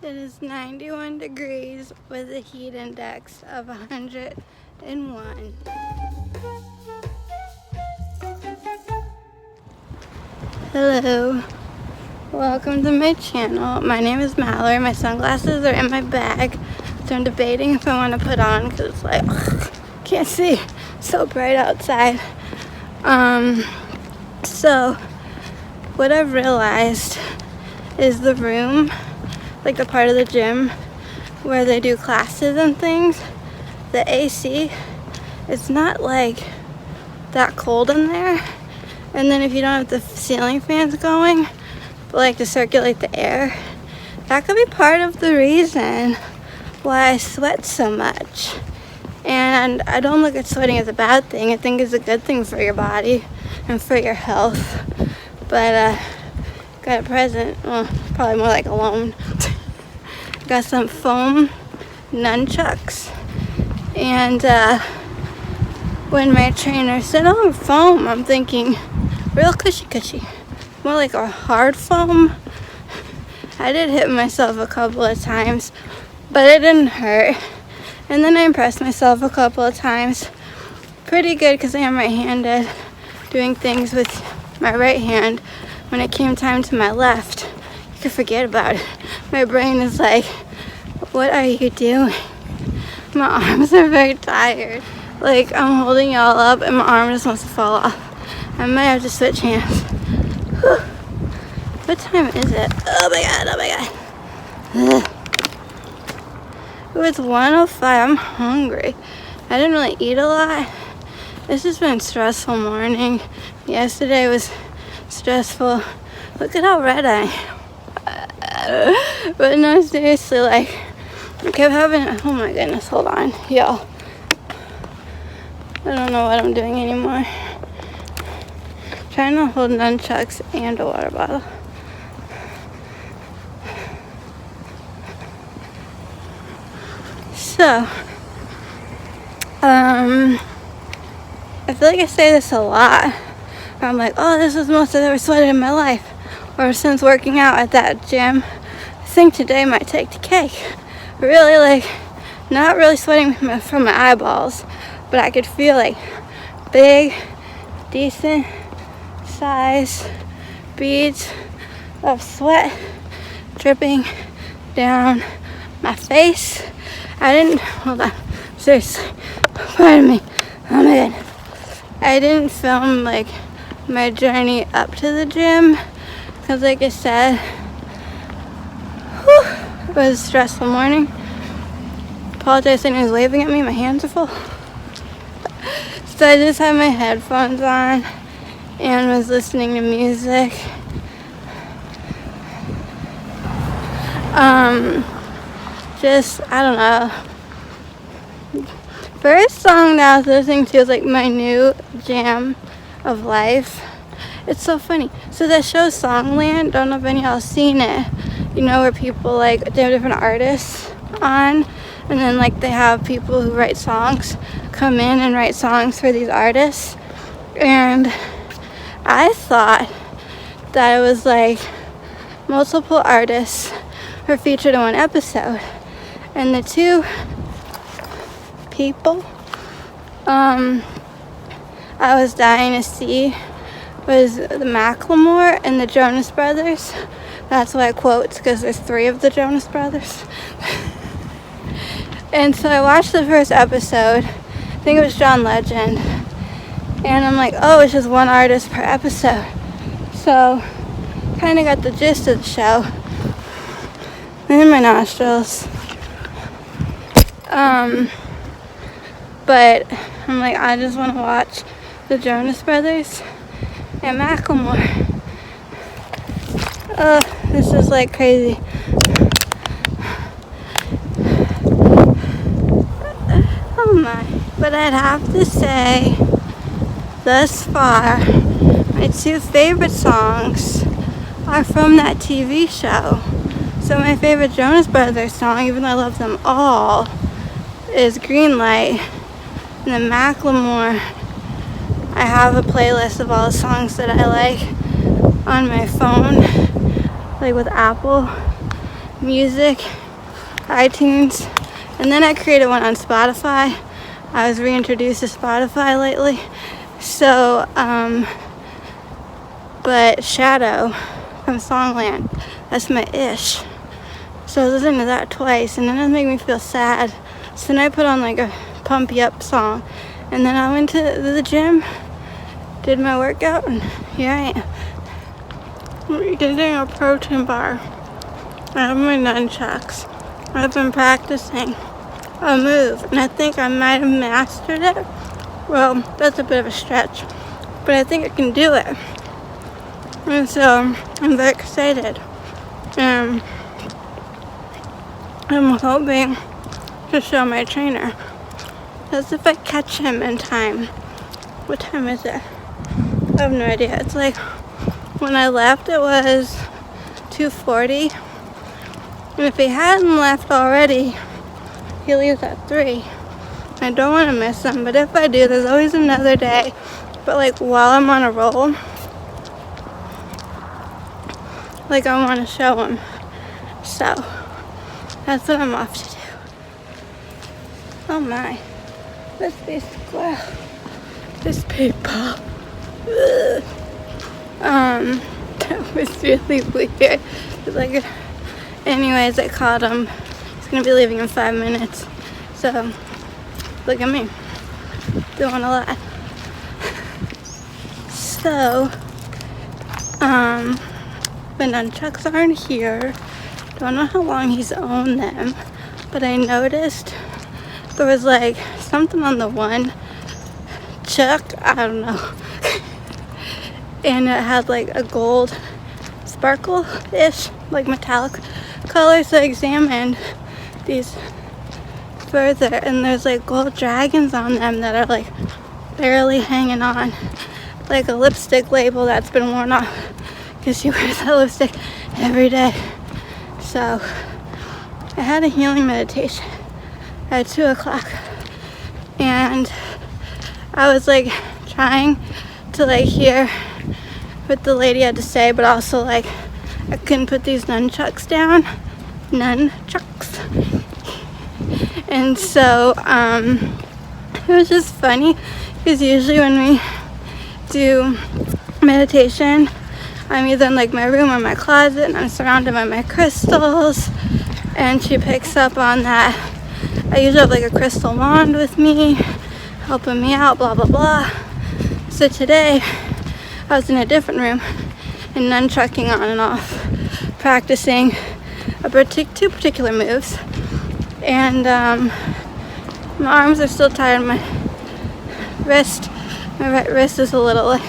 It is 91 degrees with a heat index of 101. Hello, welcome to my channel. My name is Mallory. My sunglasses are in my bag, so I'm debating if I want to put on because it's like, can't see, so bright outside. So what I've realized is the room, like the part of the gym where they do classes and things, the AC, it's not like that cold in there. And then if you don't have the ceiling fans going, but like to circulate the air, that could be part of the reason why I sweat so much. And I don't look at sweating as a bad thing. I think it's a good thing for your body and for your health. But got a present, well, probably more like a loan. Got some foam nunchucks. And when my trainer said, "Oh, foam," I'm thinking real cushy. More like a hard foam. I did hit myself a couple of times, but it didn't hurt. And then I impressed myself a couple of times. Pretty good because I am right-handed, doing things with my right hand. When it came time to my left, you could forget about it. My brain is like, what are you doing? My arms are very tired. Like, I'm holding y'all up and my arm just wants to fall off. I might have to switch hands. Whew. What time is it? Oh my god. Ugh. Ooh, it's 1:05. I'm hungry. I didn't really eat a lot. This has been a stressful morning. Yesterday was stressful. Look at how red I am. But no, seriously, like, I kept having, oh my goodness, hold on, y'all. I don't know what I'm doing anymore. Trying to hold nunchucks and a water bottle. So, I feel like I say this a lot. I'm like, oh, this is the most I've ever sweated in my life. Or since working out at that gym, I think today might take the cake. Really, like, not really sweating from my eyeballs, but I could feel like big, decent size beads of sweat dripping down my face. Hold on, seriously, pardon me, oh my god. I didn't film like my journey up to the gym because, like I said, it was a stressful morning. Apologize to anyone who's waving at me, my hands are full. So I just had my headphones on and was listening to music. I don't know. First song that I was listening to is like my new jam of life. It's so funny. So that show Songland, don't know if any of y'all seen it. You know, where people like, they have different artists on, and then like they have people who write songs come in and write songs for these artists. And I thought that it was like multiple artists were featured in one episode. And the two people I was dying to see was the Macklemore and the Jonas Brothers. That's why I quote, because there's 3 of the Jonas Brothers. And so I watched the first episode. I think it was John Legend. And I'm like, oh, it's just one artist per episode. So, kind of got the gist of the show. In my nostrils. But I'm like, I just want to watch the Jonas Brothers and Macklemore. This is like crazy. Oh my. But I'd have to say, thus far, my 2 favorite songs are from that TV show. So my favorite Jonas Brothers song, even though I love them all, is Green Light. And then Macklemore, I have a playlist of all the songs that I like on my phone, like with Apple. Music, iTunes, and then I created one on Spotify. I was reintroduced to Spotify lately. So, but Shadow from Songland, that's my ish. So I was listening to that twice, and then it made me feel sad. So then I put on like a pump you up song, and then I went to the gym, did my workout, and here I am. I'm getting a protein bar. I have my nunchucks. I've been practicing a move, and I think I might have mastered it. Well, that's a bit of a stretch, but I think I can do it. And so I'm very excited. I'm hoping to show my trainer. That's if I catch him in time. What time is it? I have no idea. It's like when I left it was 2:40. And if he hadn't left already, he leaves at 3. I don't want to miss him, but if I do, there's always another day. But like while I'm on a roll, like I want to show him. So that's what I'm off to do. Oh my, this big squirrel. This people. That was really weird. It's like, anyways, I caught him. He's gonna be leaving in 5 minutes. So, look at me, doing a lot. So, the nunchucks aren't here. Don't know how long he's owned them, but I noticed there was like something on the one chuck, I don't know, and it had like a gold sparkle-ish, like metallic color. So I examined these further, and there's like gold dragons on them that are like barely hanging on, like a lipstick label that's been worn off because she wears that lipstick every day. So I had a healing meditation at 2 o'clock, and I was like trying to like hear what the lady had to say, but also like I couldn't put these nunchucks down. Nunchucks. And so it was just funny because usually when we do meditation, I'm either in like my room or my closet, and I'm surrounded by my crystals, and she picks up on that. I usually have like a crystal wand with me helping me out, blah blah blah. So today I was in a different room and nunchucking on and off, practicing two particular moves, and my arms are still tired. My right wrist is a little like,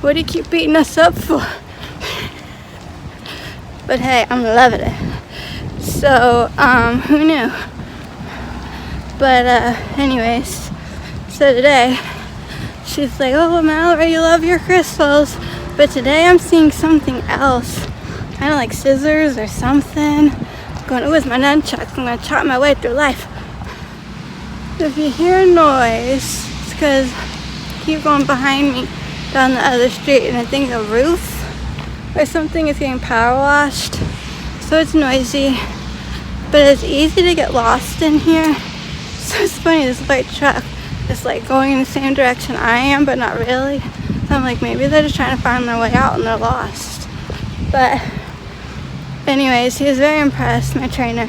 what do you keep beating us up for? But hey, I'm loving it. So who knew? But anyways, so today she's like, oh Mallory, you love your crystals, but today I'm seeing something else, kind of like scissors or something. Going, oh, with my nunchucks, I'm gonna chop my way through life. If you hear a noise, it's because keep going behind me down the other street, and I think the roof or something is getting power washed, so it's noisy, but it's easy to get lost in here. So it's funny, this white truck is like going in the same direction I am, but not really. So I'm like, maybe they're just trying to find their way out and they're lost. But anyways, he was very impressed, my trainer,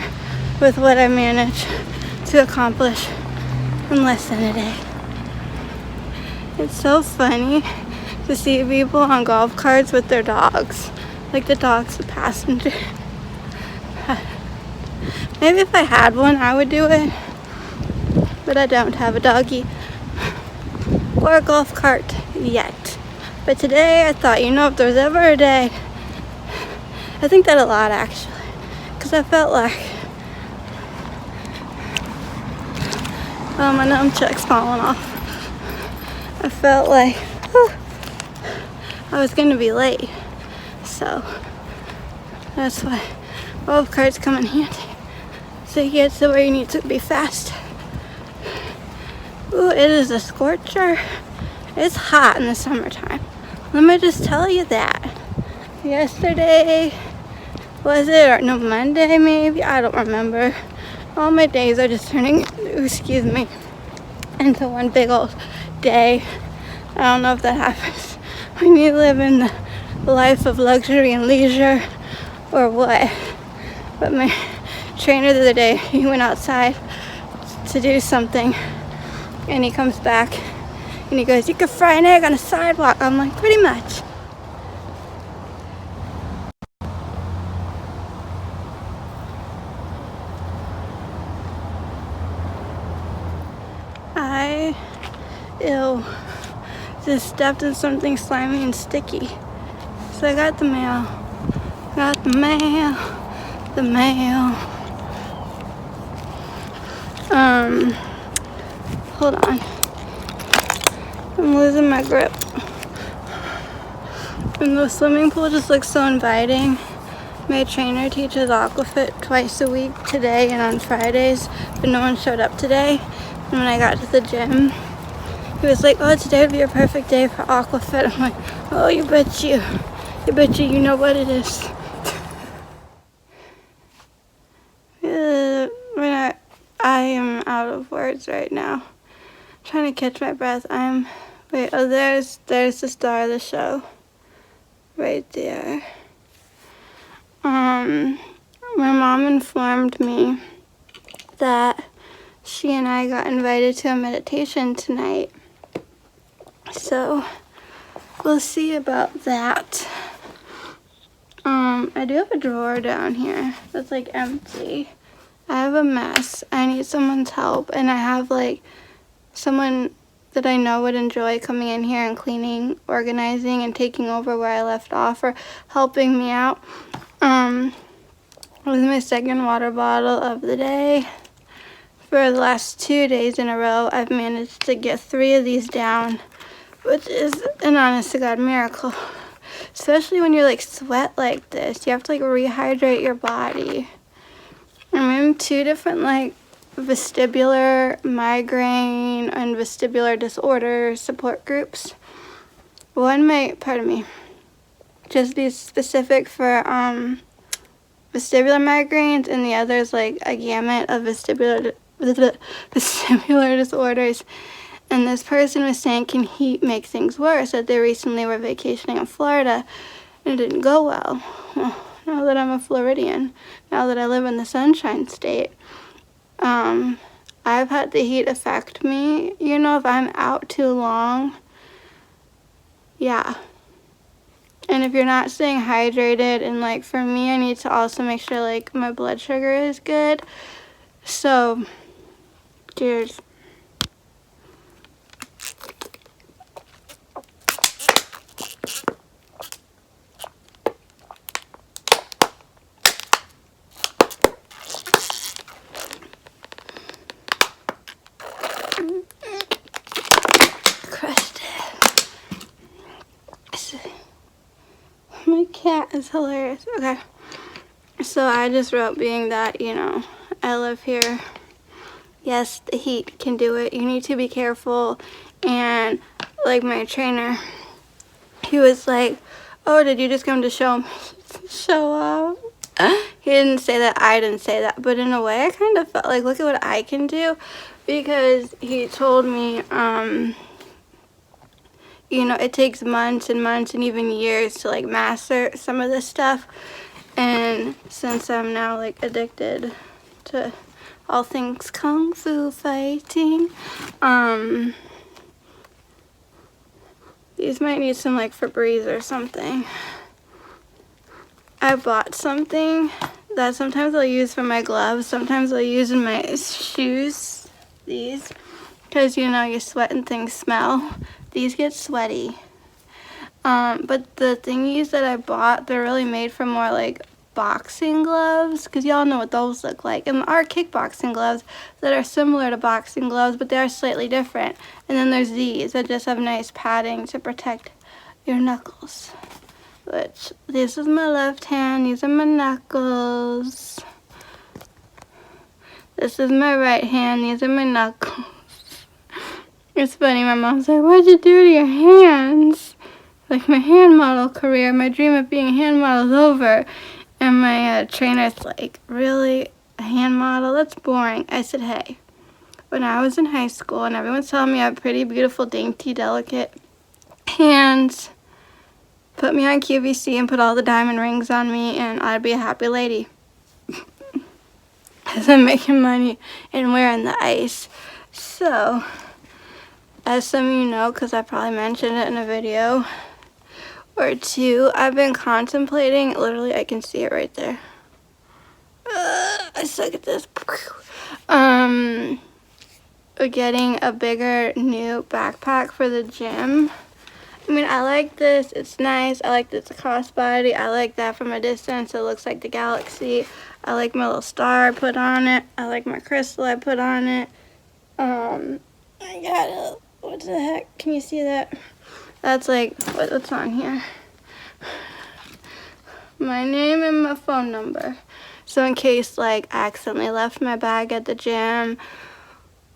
with what I managed to accomplish in less than a day. It's so funny to see people on golf carts with their dogs. Like the dog's the passenger. Maybe if I had one, I would do it. But I don't have a doggy or a golf cart yet. But today I thought, you know, if there's ever a day, I think that a lot actually, because I felt like, oh, my nunchuck's falling off. I felt like I was going to be late. So that's why golf carts come in handy. So you get to where you need to be fast. Ooh, it is a scorcher. It's hot in the summertime. Let me just tell you that. Yesterday was it? Or no, Monday maybe? I don't remember. All my days are just turning, excuse me, into one big old day. I don't know if that happens when you live in the life of luxury and leisure or what. But my trainer the other day, he went outside to do something and he comes back and he goes, "You could fry an egg on a sidewalk." I'm like, pretty much. Ew, just stepped in something slimy and sticky. So I got the mail. The mail. Hold on. I'm losing my grip. And the swimming pool just looks so inviting. My trainer teaches aquafit twice a week, today and on Fridays, but no one showed up today. And when I got to the gym, he was like, "Oh, today would be a perfect day for aquafit." I'm like, "Oh, you bet you know what it is." I am out of words right now. I'm trying to catch my breath. There's the star of the show. Right there. My mom informed me that she and I got invited to a meditation tonight. So we'll see about that. I do have a drawer down here that's like empty. I have a mess. I need someone's help, and I have like someone that I know would enjoy coming in here and cleaning, organizing, and taking over where I left off or helping me out. It was my second water bottle of the day. For the last 2 days in a row, I've managed to get 3 of these down, which is an honest to God miracle. Especially when you're like sweat like this, you have to like rehydrate your body. I'm in 2 different like vestibular migraine and vestibular disorder support groups. One might, just be specific for vestibular migraines, and the other is like a gamut of vestibular disorders. And this person was saying, can heat make things worse? That they recently were vacationing in Florida and it didn't go well. Well, now that I'm a Floridian, now that I live in the Sunshine State, I've had the heat affect me. You know, if I'm out too long, yeah. And if you're not staying hydrated, and like for me, I need to also make sure like my blood sugar is good. So, cheers. Crushed it. My cat is hilarious. Okay. So I just wrote, being that, you know, I live here. Yes, the heat can do it. You need to be careful. And like my trainer, he was like, "Oh, did you just come to show off?" He didn't say that. I didn't say that. But in a way, I kind of felt like, look at what I can do. Because he told me, you know, it takes months and months and even years to like master some of this stuff. And since I'm now like addicted to all things kung fu fighting, these might need some like Febreze or something. I bought something that sometimes I'll use for my gloves, sometimes I'll use in my shoes, these, because you know, you sweat and things smell. These get sweaty. But the thingies that I bought, they're really made for more like boxing gloves, because y'all know what those look like. And there are kickboxing gloves that are similar to boxing gloves, but they are slightly different. And then there's these that just have nice padding to protect your knuckles. Which, this is my left hand, these are my knuckles. This is my right hand, these are my knuckles. It's funny, my mom's like, "What'd you do to your hands?" Like, my hand model career, my dream of being a hand model is over. And my trainer's like, really? A hand model? That's boring. I said, hey, when I was in high school and everyone's telling me I have pretty, beautiful, dainty, delicate hands, put me on QVC and put all the diamond rings on me and I'd be a happy lady. Because I'm making money and wearing the ice. So, as some of you know, because I probably mentioned it in a video or two, I've been contemplating, literally I can see it right there. I suck at this. Getting a bigger new backpack for the gym. I mean, I like this, it's nice, I like that it's a crossbody, I like that from a distance, it looks like the galaxy, I like my little star I put on it, I like my crystal I put on it, I got a, what the heck, can you see that? That's like, what's on here? My name and my phone number. So in case, like, I accidentally left my bag at the gym,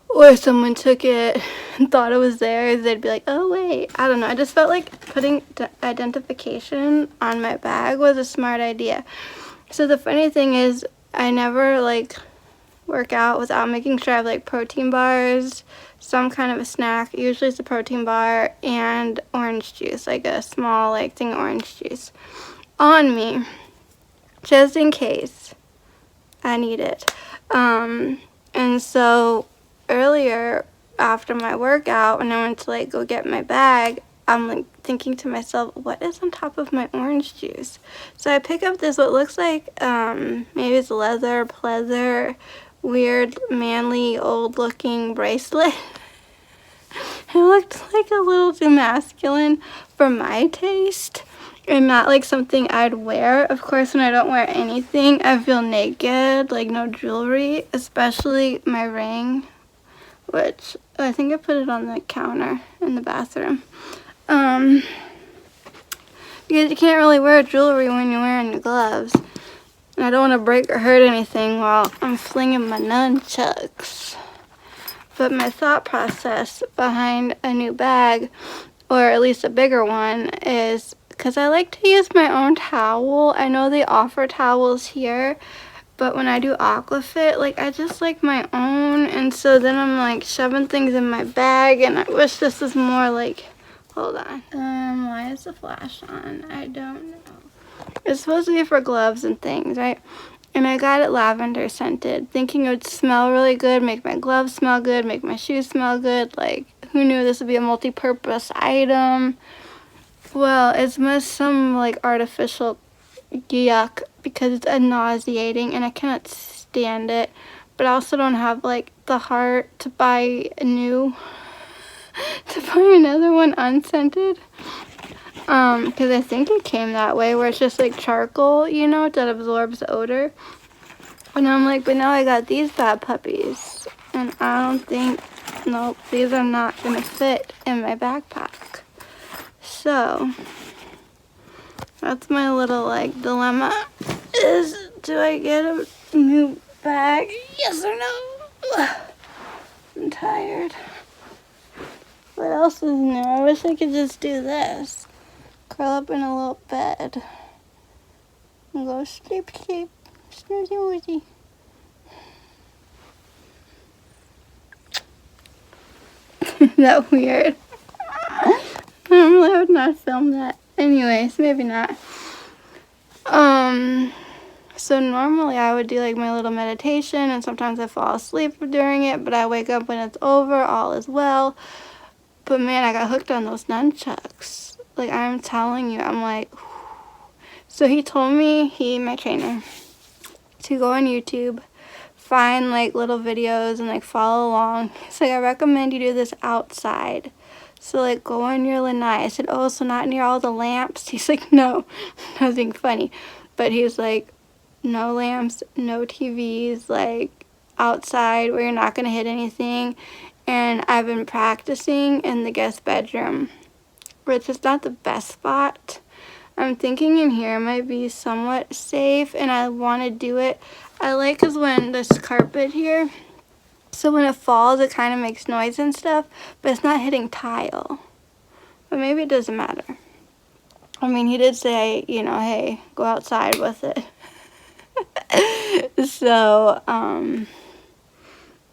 or someone took it and thought it was theirs, they'd be like, oh wait, I don't know. I just felt like putting identification on my bag was a smart idea. So the funny thing is, I never like work out without making sure I have like protein bars, some kind of a snack, usually it's a protein bar, and orange juice, like a small like thing of orange juice on me, just in case I need it. And so earlier after my workout, when I went to like go get my bag, I'm like thinking to myself, what is on top of my orange juice? So I pick up this what looks like maybe it's leather, pleather, weird manly old looking bracelet. It looked like a little too masculine for my taste and not like something I'd wear. Of course, when I don't wear anything, I feel naked, like no jewelry, especially my ring, which I think I put it on the counter in the bathroom. Because you can't really wear jewelry when you're wearing your gloves. And I don't want to break or hurt anything while I'm flinging my nunchucks. But my thought process behind a new bag, or at least a bigger one, is because I like to use my own towel. I know they offer towels here, but when I do aquafit, like I just like my own, and so then I'm like shoving things in my bag, and I wish this was more like, hold on. Why is the flash on? I don't know. It's supposed to be for gloves and things, right? And I got it lavender scented, thinking it would smell really good, make my gloves smell good, make my shoes smell good. Like, who knew this would be a multi-purpose item? Well, it's some like artificial yuck because it's nauseating and I cannot stand it. But I also don't have like the heart to buy another one unscented. Because I think it came that way, where it's just like charcoal, you know, that absorbs odor. And I'm like, but now I got these bad puppies, and I don't think, nope, these are not gonna fit in my backpack. So that's my little like dilemma: is do I get a new bag? Yes or no? I'm tired. What else is new? I wish I could just do this. Curl up in a little bed and go sleep, snoozy woozy. Is that weird? Normally I would not film that. Anyways, maybe not. So normally I would do like my little meditation, and sometimes I fall asleep during it, but I wake up when it's over, all is well. But man, I got hooked on those nunchucks. Like, I'm telling you, I'm like, whew. So he told me, my trainer, to go on YouTube, find like little videos and like follow along. He's like, I recommend you do this outside. So like go on your lanai. I said, oh, so not near all the lamps? He's like, no, nothing funny. But he was like, no lamps, no TVs, like outside where you're not gonna hit anything. And I've been practicing in the guest bedroom, which is not the best spot. I'm thinking in here might be somewhat safe, and I want to do it. I like because when this carpet here, so when it falls it kind of makes noise and stuff, but it's not hitting tile. But maybe it doesn't matter. I mean, he did say, you know, hey, go outside with it. So,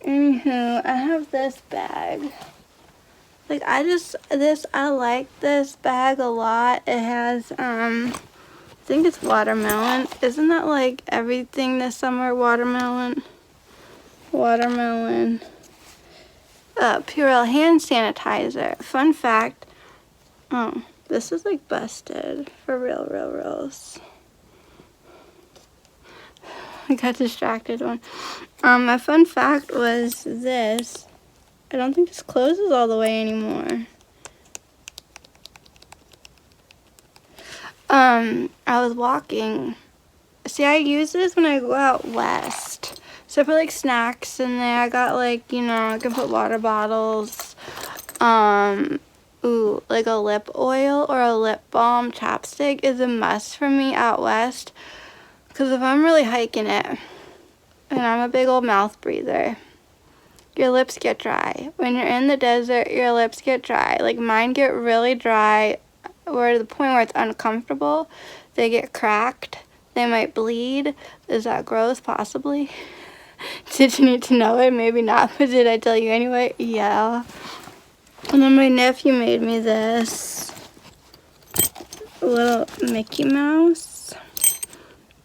anywho, I have this bag. Like, I like this bag a lot. It has, I think it's watermelon. Isn't that like everything this summer? Watermelon. Watermelon. Purell hand sanitizer. Fun fact. Oh, this is like busted. For reals. I got distracted one. My fun fact was this. I don't think this closes all the way anymore. I was walking. See, I use this when I go out west. So I put like snacks in there. I got like, you know, I can put water bottles. Ooh, like a lip oil or a lip balm. Chapstick is a must for me out west. Because if I'm really hiking it, and I'm a big old mouth breather, your lips get dry. When you're in the desert, your lips get dry. Like mine get really dry, or to the point where it's uncomfortable. They get cracked. They might bleed. Is that gross? Possibly. Did you need to know it? Maybe not, but did I tell you anyway? Yeah. And then my nephew made me this little Mickey Mouse.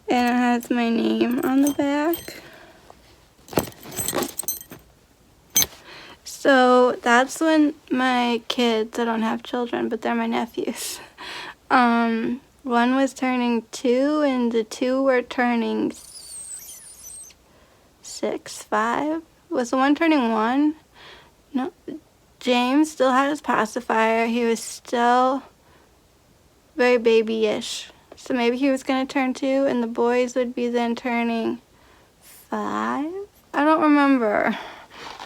And it has my name on the back. So that's when my kids, I don't have children, but they're my nephews. One was turning 2 and the 2 were turning 6, 5. Was the one turning 1? No. James still had his pacifier. He was still very babyish. So maybe he was going to turn 2 and the boys would be then turning 5? I don't remember.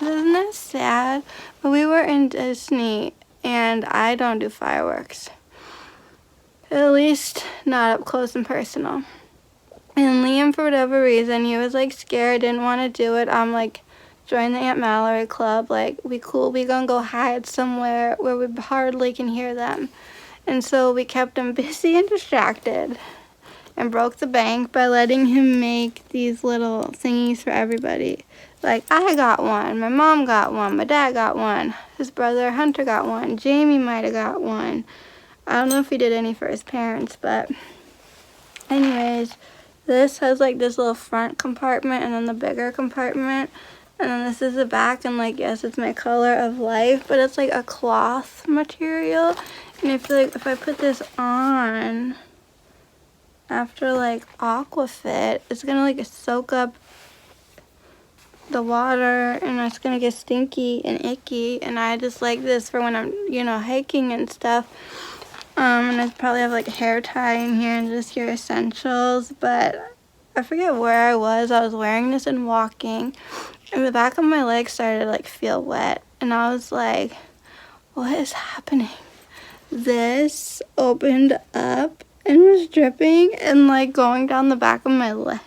Isn't that sad? But we were in Disney and I don't do fireworks. At least not up close and personal. And Liam, for whatever reason, he was like scared, didn't want to do it. I'm like, join the Aunt Mallory club. Like, we cool, we gonna go hide somewhere where we hardly can hear them. And so we kept him busy and distracted and broke the bank by letting him make these little thingies for everybody. Like, I got one, my mom got one, my dad got one, his brother Hunter got one, Jamie might have got one. I don't know if he did any for his parents, but anyways, this has like this little front compartment and then the bigger compartment. And then this is the back, and like, yes, it's my color of life, but it's like a cloth material. And I feel like if I put this on after like Aquafit, it's gonna like soak up the water and it's gonna get stinky and icky. And I just like this for when I'm, you know, hiking and stuff. And I probably have like hair tie in here and just your essentials, but I forget where I was wearing this and walking, and the back of my leg started to like feel wet, and I was like, what is happening? This opened up and was dripping and like going down the back of my leg.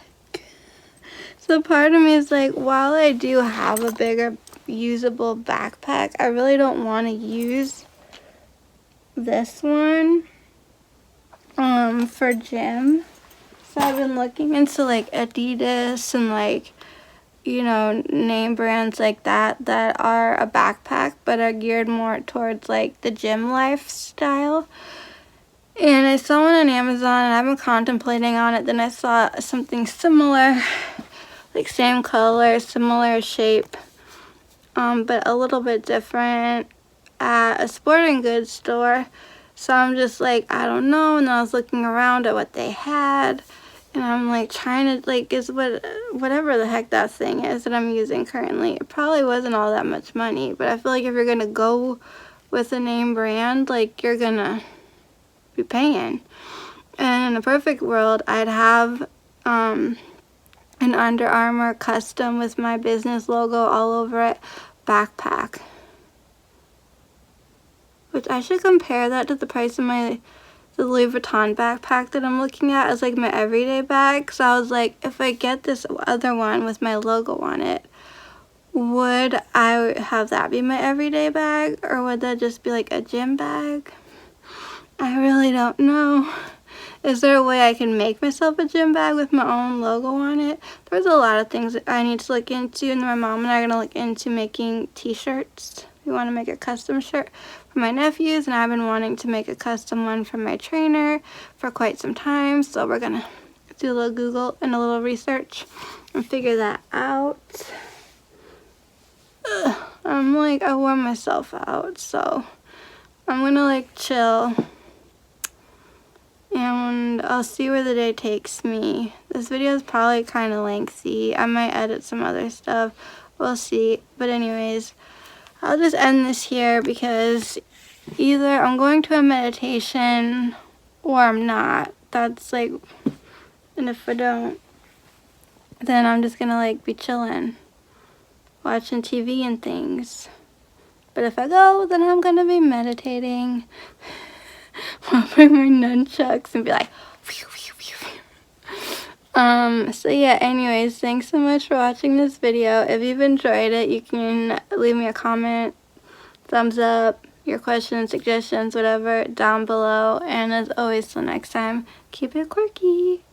So part of me is like, while I do have a bigger usable backpack, I really don't want to use this one for gym. So I've been looking into like Adidas and like, you know, name brands like that are a backpack but are geared more towards like the gym lifestyle. And I saw one on Amazon and I've been contemplating on it. Then I saw something similar, like same color, similar shape, but a little bit different at a sporting goods store. So I'm just like, I don't know. And I was looking around at what they had, and I'm like trying to like, is whatever the heck that thing is that I'm using currently, it probably wasn't all that much money, but I feel like if you're gonna go with a name brand, like, you're gonna be paying. And in a perfect world, I'd have an Under Armour custom with my business logo all over it backpack. Which I should compare that to the price of the Louis Vuitton backpack that I'm looking at as like my everyday bag. So I was like, if I get this other one with my logo on it, would I have that be my everyday bag, or would that just be like a gym bag? I really don't know. is there a way I can make myself a gym bag with my own logo on it? There's a lot of things that I need to look into, and my mom and I are going to look into making t-shirts. We want to make a custom shirt for my nephews, and I've been wanting to make a custom one for my trainer for quite some time, so we're going to do a little Google and a little research and figure that out. I'm like, I wore myself out, so I'm gonna like chill and I'll see where the day takes me. This video is probably kind of lengthy. I might edit some other stuff. We'll see. But anyways, I'll just end this here because either I'm going to a meditation or I'm not. That's like, and if I don't, then I'm just gonna like be chilling, watching TV and things. But if I go, then I'm gonna be meditating. I'll bring my nunchucks and be like, phew, phew, phew, phew. So yeah, anyways, thanks so much for watching this video. If you've enjoyed it, you can leave me a comment, thumbs up, your questions, suggestions, whatever, down below. And as always, till next time, keep it quirky.